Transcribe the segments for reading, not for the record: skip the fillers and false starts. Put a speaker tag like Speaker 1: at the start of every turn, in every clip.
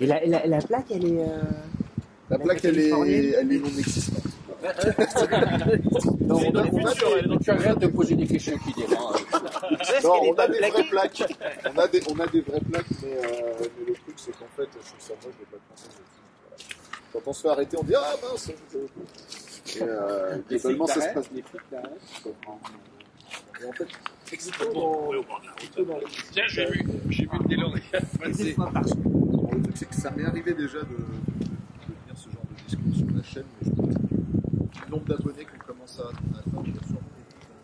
Speaker 1: Et la plaque, elle est...
Speaker 2: La plaque, elle est non existante.
Speaker 3: Non, tu arrêtes de poser des questions qui dérangent.
Speaker 2: Non, on a des vraies plaques. On a des vraies plaques, mais le truc, c'est qu'en fait, je trouve ça moche, je n'ai pas pensé. Quand on se fait arrêter, on dit ah mince. Et globalement, ça se passe.
Speaker 3: Les flics là.
Speaker 2: Et en fait,
Speaker 3: Tiens, j'ai vu le DeLorean passer.
Speaker 2: Le truc, c'est que ça m'est arrivé déjà de tenir ce genre de discours sur la chaîne, mais je me dis le nombre d'abonnés qu'on commence à atteindre sur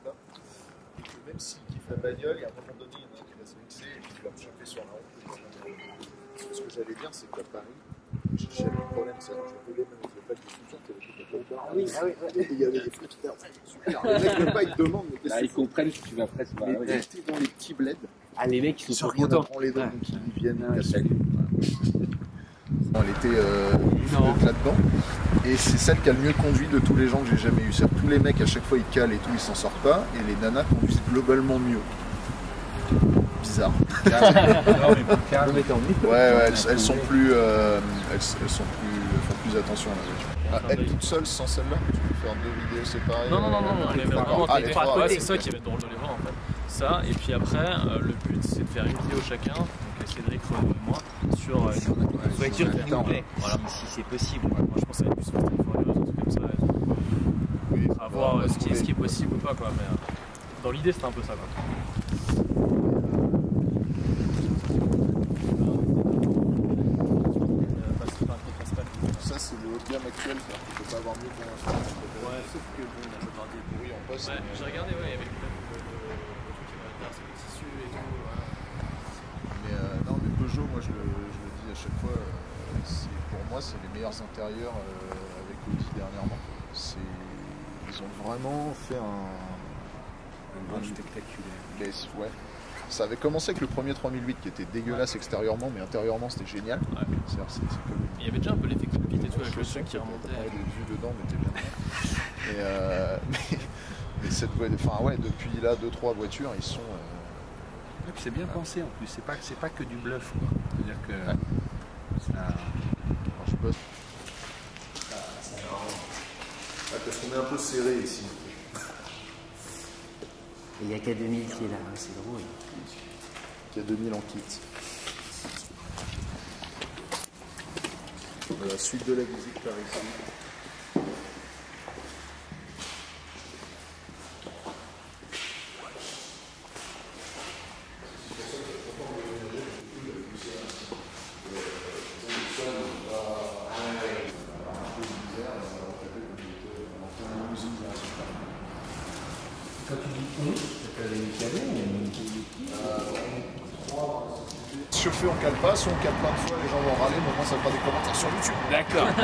Speaker 2: là, et que même s'ils kiffent la bagnole, et à un moment donné, il y en a un qui va se mixer et puis il va me choper sur la route. Ce que j'allais dire, c'est qu'à Paris, j'ai jamais eu de problème, c'est que je voulais même les plaques de soutien qui avaient été de la oui, et il y avait des flics qui étaient super. Les mecs, même pas, ils te demandent, mais qu'est-ce que c'est?
Speaker 3: Ils comprennent que tu vas presque.
Speaker 2: J'étais dans les petits bleds.
Speaker 1: Ah, les mecs, ils sont trop
Speaker 2: contents.
Speaker 1: contents.
Speaker 2: Les dents, donc ils viennent casser. Elle était là-dedans. Et c'est celle qui a le mieux conduit de tous les gens que j'ai jamais eu. Tous les mecs, à chaque fois, ils calent et tout, ils s'en sortent pas. Et les nanas conduisent globalement mieux. Bizarre. Ouais, elles sont plus. Elles font plus attention à la voiture. Elle toute seule sans celle-là, tu peux faire 2 vidéos séparées.
Speaker 4: Non, on les met vraiment
Speaker 2: les
Speaker 4: c'est ça qui va être drôle de les voir en fait. Ça, et puis après, le but c'est de faire une vidéo chacun, donc Cédric, moi, sur une voiture qui nous plaît. Voilà, si c'est possible. Moi je pense que ça va être plus sur un truc comme ça.
Speaker 2: Oui,
Speaker 4: à voir ce qui est possible ou pas, quoi. Mais dans l'idée, c'était un peu ça, quoi.
Speaker 2: Ça, c'est le haut de gamme actuel, c'est-à-dire qu'il ne peut pas avoir mieux pour l'instant. Ouais, sauf que bon, on a pas des bruits en poste.
Speaker 4: Ouais, j'ai regardé, il y avait le truc qui va faire le tissu et tout. Ouais.
Speaker 2: Mais non, mais Peugeot, moi je le dis à chaque fois, pour moi, c'est les meilleurs intérieurs avec Audi dernièrement. Ils ont vraiment fait un bon spectaculaire. Ouais. Ça avait commencé avec le premier 3008 qui était dégueulasse extérieurement, mais intérieurement c'était génial. Ouais. C'est comme...
Speaker 4: Il y avait déjà un peu l'effet cockpit et tout avec le son qui remontait.
Speaker 2: Les vues dedans mettaient bien. Mais cette voiture, enfin ouais, depuis là 2-3 voitures, ils sont.
Speaker 3: C'est bien pensé en plus. C'est pas que du bluff, quoi. C'est-à-dire que ça.
Speaker 2: Alors, je bosse. Parce qu'on est un peu serré ici.
Speaker 1: Il n'y a qu'à 2000 qui est là, hein, c'est drôle.
Speaker 2: Il y a 2000 en kit. La suite de la visite par ici.
Speaker 3: Quand tu dis on, c'est les mécanos
Speaker 2: Chauffer, on cale pas. Si on cale plein de fois, les gens vont râler. Maintenant, ça fera des commentaires sur YouTube.
Speaker 4: D'accord.
Speaker 2: On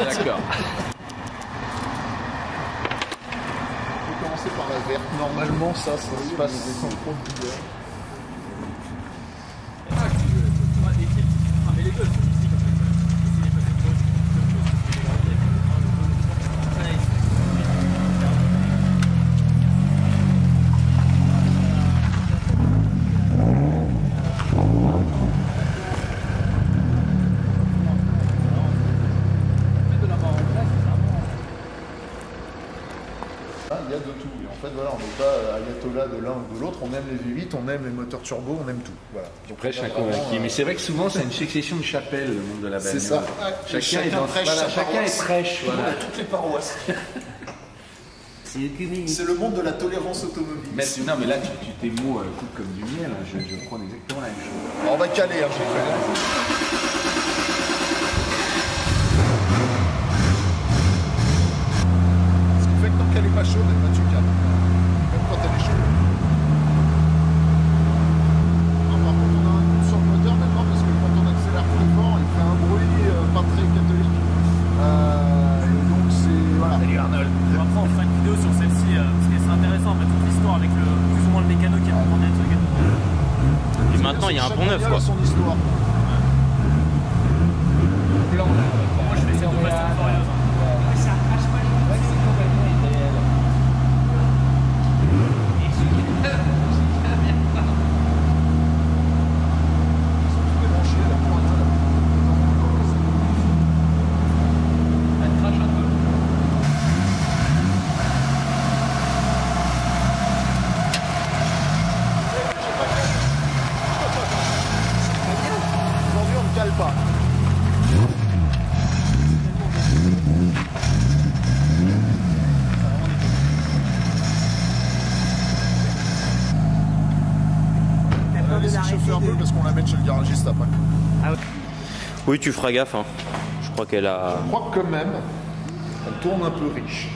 Speaker 2: peut commencer par la verte. Normalement, ça se passe sans trop de douleur. Il y a de tout. Et en fait, voilà, on n'est pas ayatollah de l'un ou de l'autre. On aime les V8, on aime les moteurs turbo, on aime tout. Voilà.
Speaker 3: Donc, prêche un convaincu. Mais c'est vrai que souvent, c'est une succession de chapelles, le monde de la bagnole.
Speaker 2: C'est ça.
Speaker 3: Chacun est prêche.
Speaker 2: Voilà. Toutes les paroisses. C'est le monde de la tolérance automobile.
Speaker 3: Non, mais là, tes mots coupent comme du miel. Je prends exactement la même chose.
Speaker 2: Alors, on va caler, hein, j'ai fait. Tant qu'elle n'est pas chaude, elle va tu calmes. Même quand elle est chaude. Non, par contre, on a un coup sur le moteur maintenant parce que quand on accélère très fort, il fait un bruit pas très catholique. Et donc, c'est. Voilà.
Speaker 4: Salut Arnold. Après, on fera une vidéo sur celle-ci parce que c'est intéressant en fait, toute l'histoire avec plus ou moins le mécano qui a raconté le truc. Et maintenant, il y a un pont neuf quoi.
Speaker 2: Son histoire.
Speaker 4: Moi, je fais cette de Fast and Furious.
Speaker 5: Oui, tu feras gaffe. Hein. Je crois qu'elle a...
Speaker 2: Je crois que quand même, elle tourne un peu riche.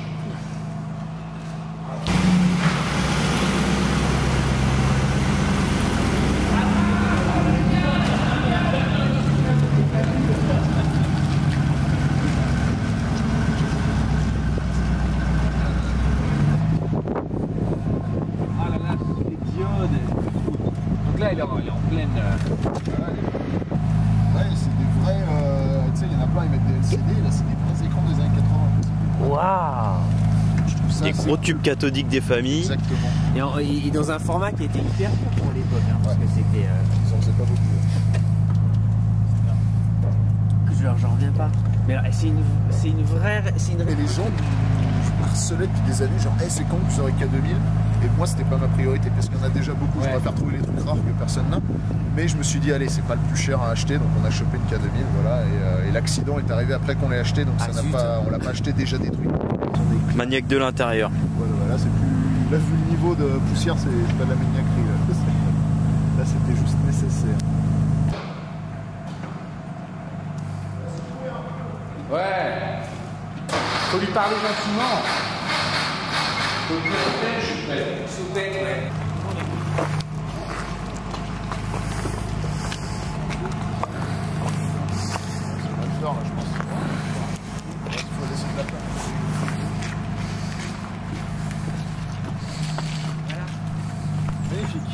Speaker 3: Ah là là, les diodes. Donc là, elle est en pleine...
Speaker 2: Ouais, c'est des vrais... tu sais, il y en a plein, ils mettent des LCD, là c'est des vrais écrans des années 80.
Speaker 1: Waouh!
Speaker 2: Je trouve ça
Speaker 5: Des gros tubes cathodiques des familles.
Speaker 2: Exactement.
Speaker 1: Et dans un format qui était hyper court pour l'époque, hein, parce que c'était.
Speaker 2: Ils en faisaient pas beaucoup.
Speaker 1: J'en reviens pas. Mais alors, c'est une vraie.
Speaker 2: Et les gens me harcelaient depuis des années, genre, hey, c'est con que vous aurez K2000. Et moi, c'était pas ma priorité parce qu'il y en a déjà beaucoup. Je préfère trouver les trucs rares que personne n'a. Mais je me suis dit, allez, c'est pas le plus cher à acheter. Donc on a chopé une K2000. Voilà. Et l'accident est arrivé après qu'on l'ait acheté. Donc on l'a pas acheté déjà détruit.
Speaker 5: Maniaque de l'intérieur.
Speaker 2: Voilà, c'est plus. Là, vu le niveau de poussière, c'est pas de la maniaquerie. Là, c'était juste nécessaire.
Speaker 3: Ouais. Faut lui parler gentiment. Faut lui dire, je suis prêt. Sauter, ouais.
Speaker 2: Je pense. Il faut laisser de la place.
Speaker 3: Magnifique.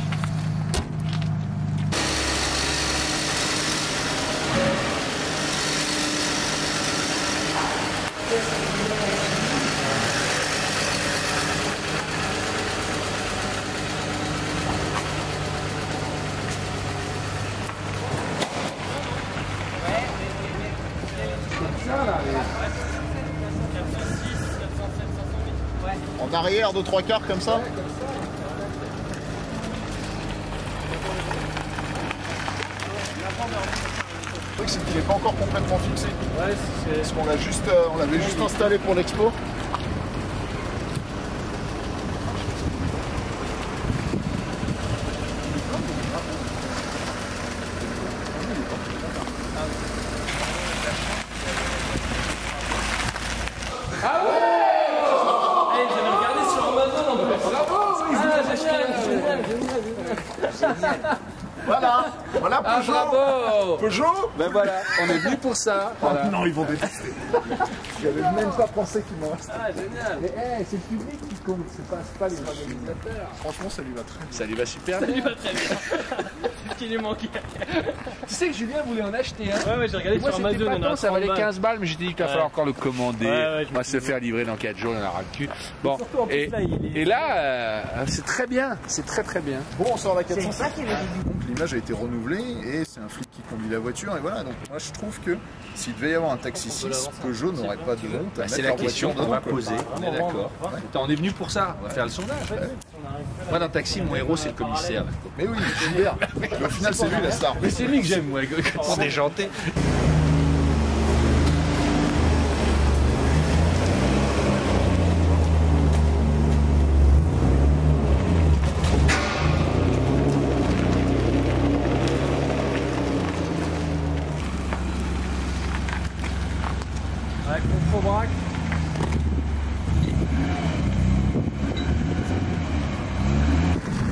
Speaker 2: En arrière, 2-3 quarts comme ça. Le truc, c'est qu'il n'est pas encore complètement fixé.
Speaker 4: Ouais,
Speaker 2: Parce qu'on on l'avait juste installé pour l'expo.
Speaker 4: j'avais regardé sur Amazon en plus. Bravo, génial.
Speaker 2: Voilà Peugeot.
Speaker 3: Bravo.
Speaker 2: Peugeot.
Speaker 3: Ben voilà, on est venu pour ça. Voilà.
Speaker 2: Non, ils vont détester. J'avais même pas pensé qu'il m'en restait.
Speaker 4: Ah, génial.
Speaker 3: Mais c'est le public qui compte, c'est pas les organisateurs.
Speaker 2: Franchement, ça lui va très bien.
Speaker 3: Ça lui va super
Speaker 4: Ça
Speaker 3: bien.
Speaker 4: lui va très bien. C'est ce qui lui manquait.
Speaker 3: Tu sais que Julien voulait en acheter un.
Speaker 4: Ouais, j'ai regardé
Speaker 3: Moi,
Speaker 4: sur
Speaker 3: c'était
Speaker 4: Amazon.
Speaker 3: pas
Speaker 4: On a
Speaker 3: tant, ça
Speaker 4: 30
Speaker 3: valait
Speaker 4: balles.
Speaker 3: 15 balles, mais j'ai dit qu'il va falloir encore le commander.
Speaker 4: Ouais,
Speaker 3: On va se faire livrer dans 4 jours, on en aura le cul. Bon,
Speaker 4: surtout, en plus, là,
Speaker 3: et là, c'est très bien, c'est très très bien.
Speaker 2: Bon, on sort la
Speaker 1: C'est
Speaker 2: 400.
Speaker 1: ça qui avait dit.
Speaker 2: Donc l'image a été renouvelée et c'est un flic qui conduit la voiture et voilà. Donc moi je trouve que s'il devait y avoir un taxi 6, Peugeot n'aurait pas de honte à
Speaker 3: C'est
Speaker 2: mettre
Speaker 3: la
Speaker 2: leur
Speaker 3: question
Speaker 2: voiture
Speaker 3: qu'on va
Speaker 2: dedans.
Speaker 3: poser, on est d'accord. Attends, on est venu pour ça, on va faire le sondage. Moi dans le taxi, mon héros c'est le commissaire.
Speaker 2: Mais oui, Gilbert. Mais au final c'est lui la star.
Speaker 3: Mais c'est lui que j'aime, moi, quand on est déjanté.
Speaker 4: Ouais, contre-braque.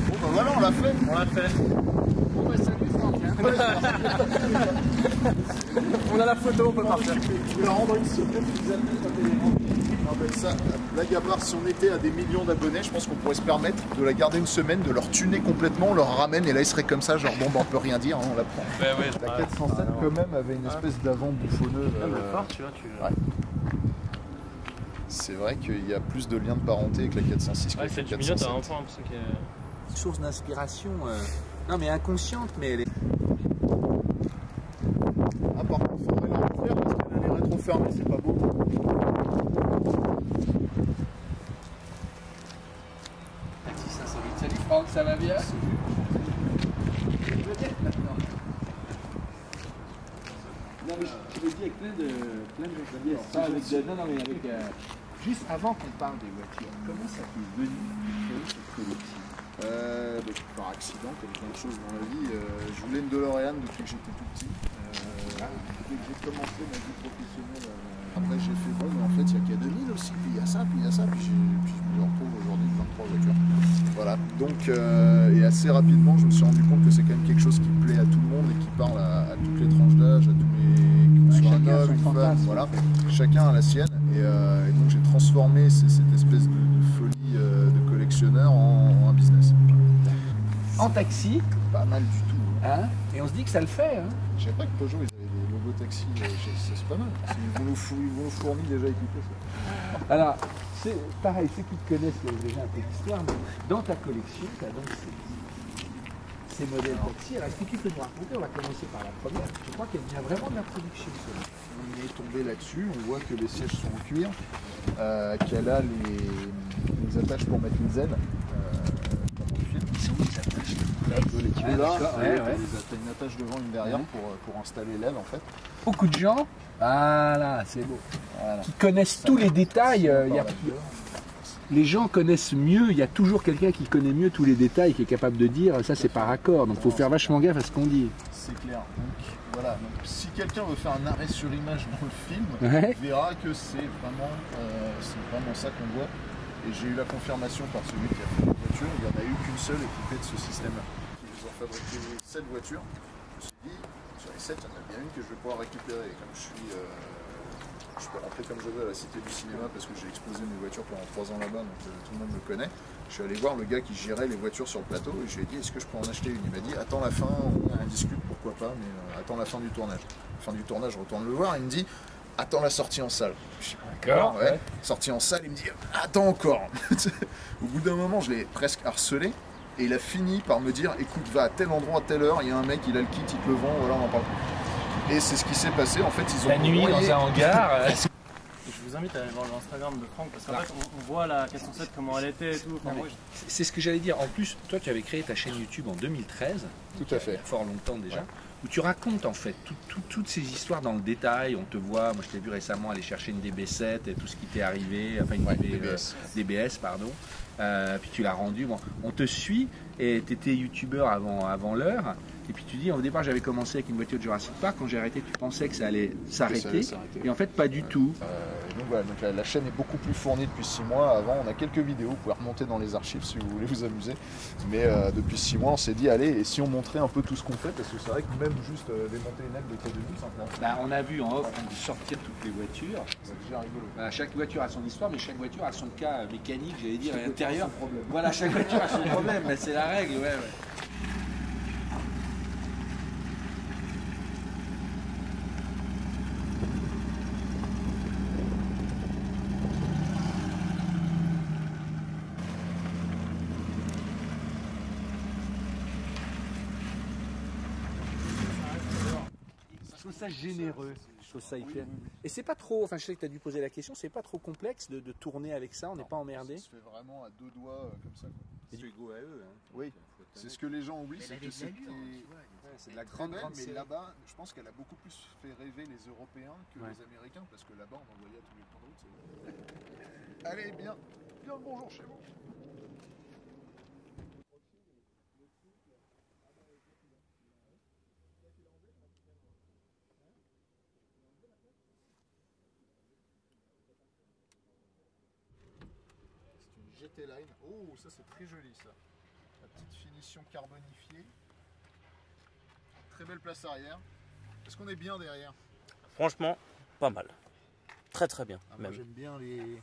Speaker 2: Bon bah voilà, on l'a fait.
Speaker 4: On l'a fait.
Speaker 3: Bon bah salut Franck.
Speaker 4: On a la photo, on peut partir.
Speaker 2: Je vais la rendre une semaine, vous appelez quand elle est remplie. Non, mais ça, la Gabar, si on était à des millions d'abonnés, je pense qu'on pourrait se permettre de la garder une semaine, de leur tuner complètement, on leur ramène et là ils seraient comme ça, genre bon bah on peut rien dire, hein, on la prend.
Speaker 4: Ouais, ouais.
Speaker 2: La 407 quand même avait une espèce d'avant bouffonneux.
Speaker 4: Tu vois,
Speaker 2: Ouais. C'est vrai qu'il y a plus de liens de parenté avec la 406
Speaker 4: Ouais,
Speaker 2: qu'avec la
Speaker 4: c'est du milieu, t'as
Speaker 2: 407.
Speaker 4: un point, parce que.
Speaker 3: Source d'inspiration, non mais inconsciente, mais elle est...
Speaker 2: Ah par contre, il faudrait la refaire parce qu'elle est rétro-fermée, c'est pas beau.
Speaker 3: Salut Franck, ça va bien? Non mais je le dis avec plein de pas avec de, non mais avec juste avant qu'on parle des voitures, comment ça t'est venu cette collection?
Speaker 2: Par accident, comme plein de choses dans la vie, je voulais une DeLorean depuis que j'étais tout petit. commencé ma vie professionnelle. Après, j'ai fait bon, mais en fait, il n'y a qu'à 2000 aussi, puis il y a ça, puis il y a ça, puis je me retrouve aujourd'hui 23 voitures. Voilà, donc, et assez rapidement, je me suis rendu compte que c'est quand même quelque chose qui plaît à tout le monde et qui parle à toutes les tranches d'âge, à tous les. Soit un homme, une femme, voilà, chacun a la sienne. Et donc, j'ai transformé cette espèce de folie de collectionneur en un business.
Speaker 3: En taxi,
Speaker 2: Pas mal du tout.
Speaker 3: hein, et on se dit que ça le fait. Hein.
Speaker 2: Je savais pas que Peugeot, ils avaient des logos taxi, c'est pas mal. Ils vont nous fournir déjà équipés, ça.
Speaker 3: Alors, c'est pareil, ceux qui te connaissent déjà un peu d'histoire, mais dans ta collection, tu as donc ces modèles taxi. Alors, est-ce que tu peux nous raconter, on va commencer par la première, je crois qu'elle vient vraiment de la production, celle-là.
Speaker 2: On est tombé là-dessus, on voit que les sièges sont en cuir, qu'elle a les attaches pour mettre une zen. Comme on filme.
Speaker 3: Ils sont où les attaches
Speaker 2: Là, les là,
Speaker 3: ouais.
Speaker 2: t'as une attache devant, une derrière pour installer l'aile en fait.
Speaker 3: Beaucoup de gens, voilà, c'est beau, qui connaissent tous les détails. Les gens connaissent mieux, il y a toujours quelqu'un qui connaît mieux tous les détails, qui est capable de dire ça c'est par accord, donc il faut faire vachement gaffe à ce qu'on dit.
Speaker 2: C'est clair. Donc voilà, donc, si quelqu'un veut faire un arrêt sur image dans le film, il verra que c'est vraiment ça qu'on voit. Et j'ai eu la confirmation par celui qui a fait la voiture, il n'y en a eu qu'une seule équipée de ce système-là. Ils ont fabriqué 7 voitures. Je me suis dit, sur les 7, il y en a bien une que je vais pouvoir récupérer. Et comme je peux rentrer comme je veux à la Cité du Cinéma parce que j'ai exposé mes voitures pendant 3 ans là-bas, donc tout le monde me connaît. Je suis allé voir le gars qui gérait les voitures sur le plateau et je lui ai dit est-ce que je peux en acheter une. Il m'a dit attends la fin, on en discute, pourquoi pas, mais attends la fin du tournage. Fin du tournage, je retourne le voir, il me dit attends la sortie en salle. Je dis d'accord, ouais. Sortie en salle, il me dit attends encore. Au bout d'un moment, je l'ai presque harcelé et il a fini par me dire écoute, va à tel endroit à telle heure, il y a un mec, il a le kit, il te le vend, voilà, on en parle. Et c'est ce qui s'est passé, en fait, ils ont
Speaker 3: la nuit dans un hangar.
Speaker 4: Je vous invite à aller voir l'Instagram de Franck parce qu'en fait on voit la 407 comment elle était et tout. Enfin,
Speaker 3: c'est ce que j'allais dire. En plus, toi tu avais créé ta chaîne YouTube en 2013.
Speaker 2: Tout à fait.
Speaker 3: Il y a fort longtemps déjà. Où tu racontes en fait toutes ces histoires dans le détail. On te voit, moi je t'ai vu récemment aller chercher une DB7 et tout ce qui t'est arrivé, enfin une DBS, pardon. Puis tu l'as rendu. Bon, on te suit et tu étais youtubeur avant l'heure. Et puis tu dis, au départ j'avais commencé avec une voiture de Jurassic Park, quand j'ai arrêté tu pensais que ça allait s'arrêter, et en fait pas du tout.
Speaker 2: Donc voilà, donc la chaîne est beaucoup plus fournie depuis 6 mois. Avant on a quelques vidéos, vous pouvez remonter dans les archives si vous voulez vous amuser. Mais depuis 6 mois on s'est dit, allez, et si on montrait un peu tout ce qu'on fait, parce que c'est vrai que même juste démonter une aile de T2000,
Speaker 3: bah, on a vu en off sortir toutes les voitures.
Speaker 2: c'est déjà rigolo.
Speaker 3: Voilà, chaque voiture a son histoire, mais chaque voiture a son cas mécanique, j'allais dire, à l'intérieur. Voilà, chaque voiture a son problème, mais c'est la règle, ouais. Je trouve ça généreux, je trouve ça hyper. Et c'est pas trop, enfin je sais que tu as dû poser la question, c'est pas trop complexe de tourner avec ça, on n'est pas emmerdé.
Speaker 2: Ça se fait vraiment à 2 doigts comme ça.
Speaker 3: C'est du go à eux. Hein.
Speaker 2: Oui, c'est ce que les gens oublient, c'est que
Speaker 3: c'est de la
Speaker 2: grande
Speaker 3: série.
Speaker 2: mais là-bas, je pense qu'elle a beaucoup plus fait rêver les Européens que les Américains, parce que là-bas on en voyait à tous les coins de route. Allez, bien le bonjour chez vous. GT Line. Oh, ça c'est très joli ça. La petite finition carbonifiée. Très belle place arrière. Est-ce qu'on est bien derrière?
Speaker 5: Franchement, pas mal. Très très bien.
Speaker 2: Moi j'aime bien les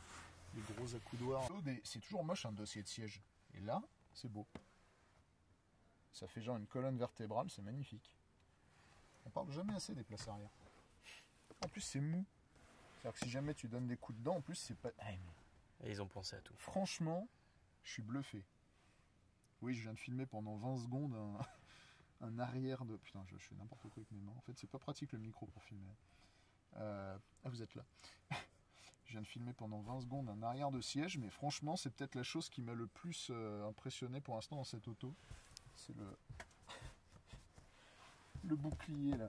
Speaker 2: gros accoudoirs. C'est toujours moche un dossier de siège. Et là, c'est beau. Ça fait genre une colonne vertébrale, c'est magnifique. On parle jamais assez des places arrière. En plus c'est mou. C'est-à-dire que si jamais tu donnes des coups dedans, en plus c'est pas...
Speaker 5: Et ils ont pensé à tout.
Speaker 2: Franchement, je suis bluffé. Oui, je viens de filmer pendant 20 secondes un arrière de... Putain, je fais n'importe quoi avec mes mains. En fait, c'est pas pratique le micro pour filmer. Ah, vous êtes là. Je viens de filmer pendant 20 secondes un arrière de siège, mais franchement, c'est peut-être la chose qui m'a le plus impressionné pour l'instant dans cette auto. C'est le bouclier là.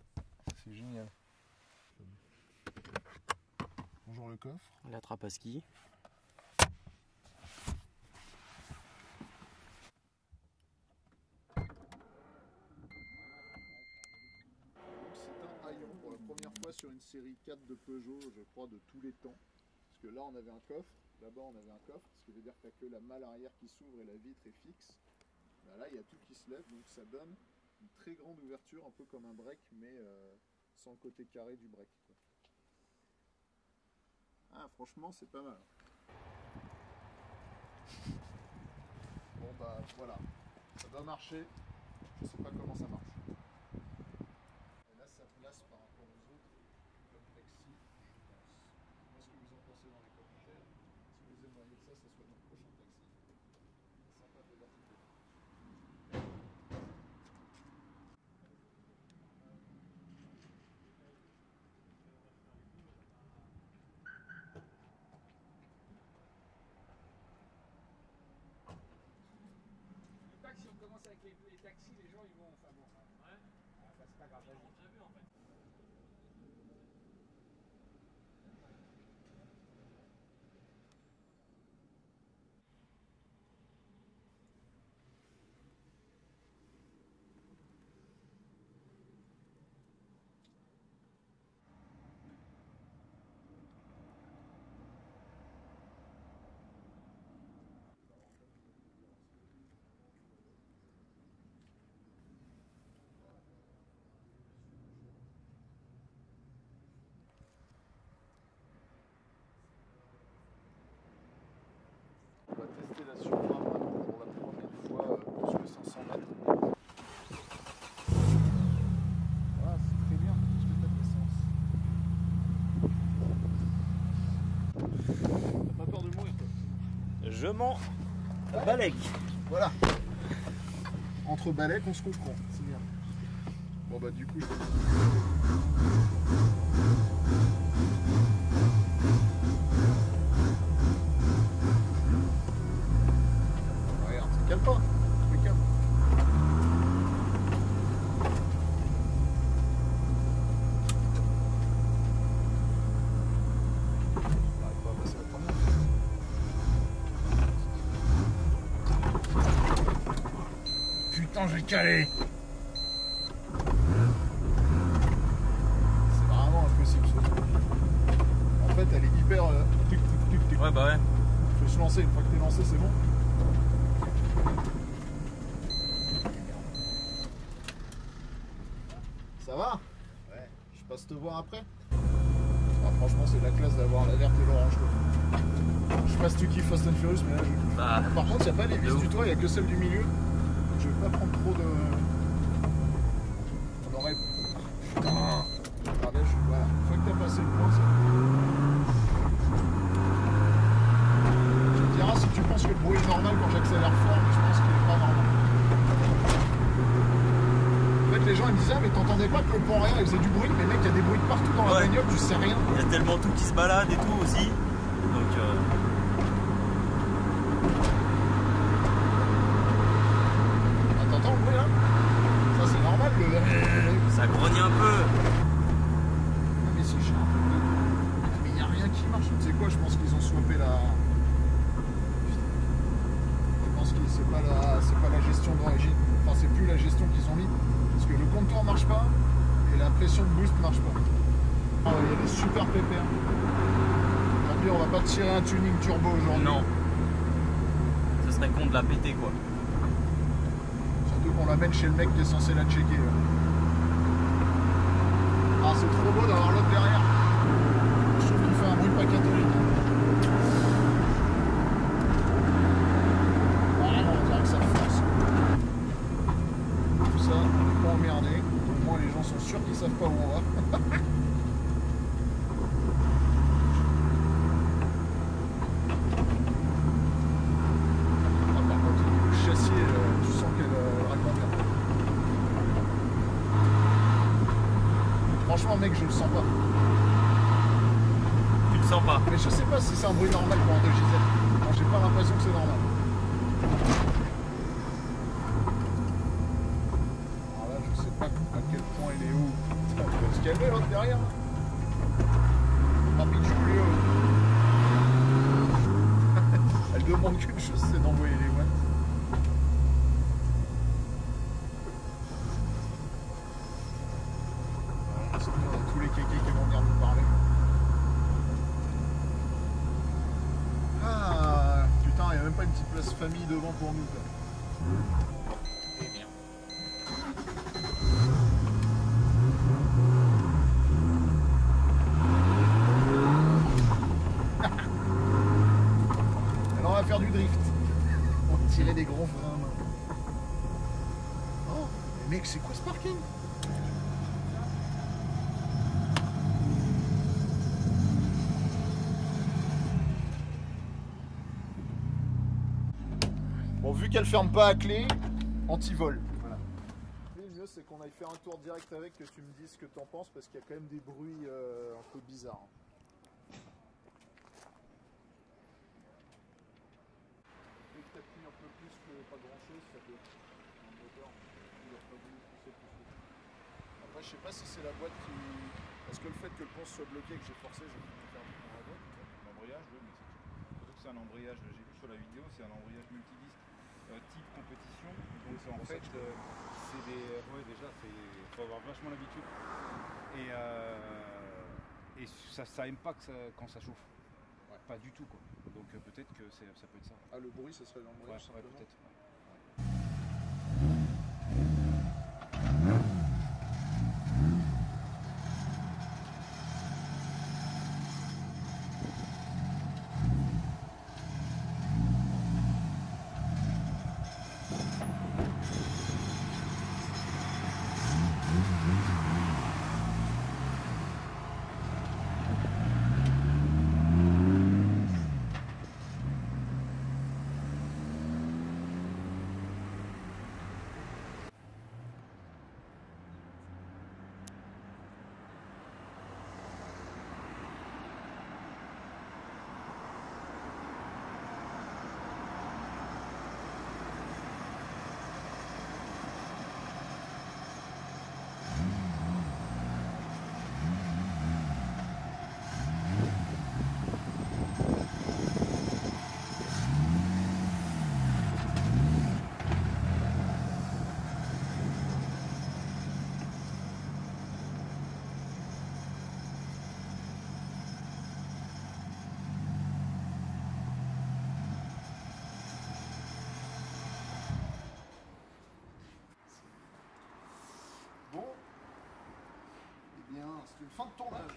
Speaker 2: C'est génial. Bonjour le coffre.
Speaker 5: La trappe à ski.
Speaker 2: sur une série 4 de Peugeot, je crois, de tous les temps. Parce que là, on avait un coffre, là-bas, on avait un coffre, ce qui veut dire que tu n'as que la malle arrière qui s'ouvre et la vitre est fixe. Bah là, il y a tout qui se lève, donc ça donne une très grande ouverture, un peu comme un break, mais sans le côté carré du break, quoi. Ah, franchement, c'est pas mal. Bon, bah voilà, ça doit marcher. Je sais pas comment ça marche. Et là, ça place par rapport aux autres comme taxi, je pense. Moi, ce que vous en pensez dans les commentaires. Si vous aimeriez que ça soit notre prochain taxi. C'est sympa de l'article.
Speaker 3: Si on commence avec les taxis, les gens ils vont. Enfin bon. Ouais. Ah, bah, c'est pas grave.
Speaker 4: Ils ont déjà vu en fait.
Speaker 2: On va tester la Supra pour la première fois sur les 500 mètres. Voilà, c'est très bien, parce que t'as de l'essence. T'as pas peur de mourir, toi?
Speaker 5: Je m'en balèque.
Speaker 2: Voilà. Entre balèques, on se comprend, c'est bien. Bon bah du coup, regarde, c'est calme pas, c'est calme. On n'arrive pas à passer la première.
Speaker 3: Putain, j'ai calé.
Speaker 2: C'est vraiment impossible ce truc. En fait, elle est hyper tic tic tic tic.
Speaker 5: Ouais, bah ouais.
Speaker 2: Faut se lancer, une fois que t'es lancé, c'est bon. Ça va? Ouais. Je passe te voir après. Ah, franchement, c'est la classe d'avoir l'alerte et l'orange. Je sais pas si tu kiffes Fast and Furious, mais là je kiffe.
Speaker 5: Bah,
Speaker 2: Par contre, il n'y a pas les vis du toit, il n'y a que celle du milieu. Donc je vais pas prendre trop de. On aurait. Putain! Regardez, voilà. Une fois que t'as passé le point, c'est. Tu me diras si tu penses que le bruit est normal quand j'accélère fort, mais je pense qu'il est pas normal. En fait, les gens ils me disaient, ah, mais t'entendais pas que le pont arrière il faisait du bruit, mais mec, il y a des bruits de partout dans la bagnole, tu sais rien.
Speaker 5: il y a tellement tout qui se balade et tout aussi. Donc,
Speaker 2: Ah, t'entends le bruit là? Ça c'est normal le.
Speaker 5: ça grogne un peu.
Speaker 2: Ah, mais si j'ai un peu de. Mais il n'y a rien qui marche. Tu sais quoi, je pense qu'ils ont swappé la. Je pense que c'est pas la gestion d'origine. Enfin, c'est plus la gestion qu'ils ont mis. Parce que le compteur marche pas et la pression de boost marche pas. Ah, il y a des super pépères. Aujourd'hui, on va pas tirer un tuning turbo aujourd'hui.
Speaker 5: Non. Ce serait con de la péter quoi.
Speaker 2: Surtout qu'on l'amène chez le mec qui est censé la checker. Là. Ah, c'est trop beau d'avoir l'autre derrière. Je trouve qu'il fait un bruit pas catholique. Ah non, on dirait que ça force. Tout ça, on n'est pas emmerdé. Au moins, les gens sont sûrs qu'ils savent pas où on va. Ah, par contre, le châssis, tu sens qu'elle raconte bien. Franchement, mec, je le sens pas.
Speaker 5: Tu le sens pas.
Speaker 2: Mais je sais pas si c'est un bruit normal pour un 2JZ. Moi, j'ai pas l'impression que c'est normal. Alors là, je sais pas à quel point il est haut. Il va se calmer l'autre derrière. Rapide Julio. Elle demande qu'une chose, c'est d'envoyer les watts. Voilà, c'est tous les kékés qui vont venir place famille devant pour nous. Quoi. Alors on va faire du drift. On va tirer des gros freins. Oh, mais mec, c'est quoi ce parking? Bon, vu qu'elle ferme pas à clé, anti-vol. Voilà. Le mieux, c'est qu'on aille faire un tour direct avec, que tu me dises ce que t'en penses, parce qu'il y a quand même des bruits un peu bizarres. Et que t'appuies un peu plus que pas grand-chose, ça peut être un moteur. Il a pas voulu pousser plus. Après, je sais pas si c'est la boîte qui... Parce que le fait que le ponce soit bloqué et que j'ai forcé, j'ai pu faire un truc dans la boîte.
Speaker 6: L'embrayage, oui, mais surtout que c'est un embrayage, j'ai vu sur la vidéo, c'est un embrayage multidisque type compétition. Donc en fait, c'est des... Ouais, déjà, il faut avoir vachement l'habitude. Et ça aime pas que quand ça chauffe. Ouais. Pas du tout, quoi. Donc peut-être que ça peut être ça.
Speaker 2: Ah, le bruit, ça serait l'embrayage,
Speaker 6: ouais, peut-être. Ouais.
Speaker 2: Bon, eh bien, c'est une fin de tournage.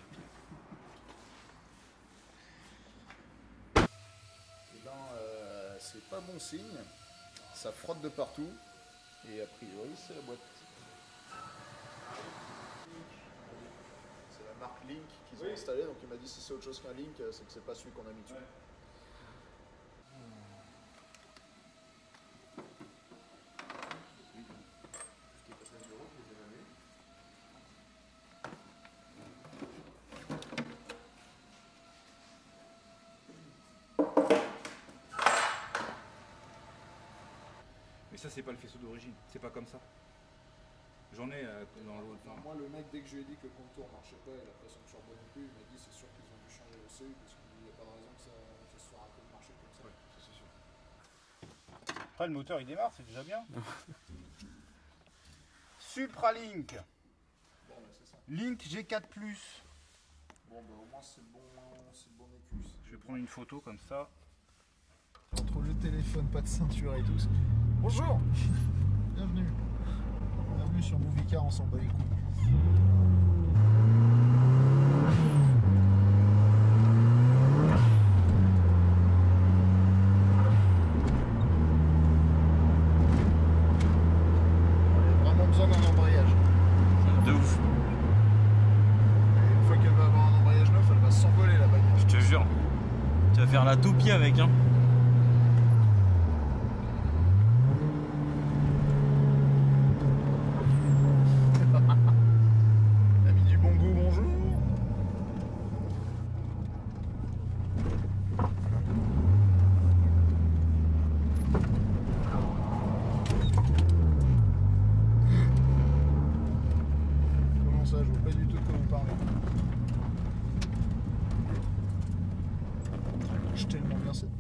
Speaker 2: Eh ben, c'est pas bon signe. Ça frotte de partout. Et a priori, c'est la boîte. C'est la marque Link qu'ils ont installée. Donc il m'a dit si c'est autre chose qu'un Link, c'est que c'est pas celui qu'on a mis dessus. Ouais.
Speaker 6: Mais ça, c'est pas le faisceau d'origine, c'est pas comme ça. J'en ai dans l'autre.
Speaker 2: Enfin, moi, le mec, dès que je lui ai dit que le contour marchait pas et la pression de turbo non plus, il m'a dit c'est sûr qu'ils ont dû changer le CU parce qu'il n'y a pas de raison que ça se soit arrêté de marcher comme ça.
Speaker 6: Ouais, ça c'est sûr. Après, le moteur il démarre, c'est déjà bien. Supralink.
Speaker 2: Bon, bah, c'est ça.
Speaker 6: Link G4+.
Speaker 2: Bon, bah, au moins, c'est le bon écus.
Speaker 6: Je vais prendre une photo comme ça.
Speaker 2: Entre le téléphone, pas de ceinture et tout. Bonjour. Bienvenue. Bienvenue sur Moviecar, on s'en bat les couilles. On a vraiment besoin d'un embrayage.
Speaker 5: De ouf.
Speaker 2: Et une fois qu'elle va avoir un embrayage neuf, elle va s'envoler la bagnole.
Speaker 5: Je te jure. Tu vas faire la toupie avec, hein.
Speaker 2: Ça, je vois pas du tout de quoi vous parlez. Je tellement bien cette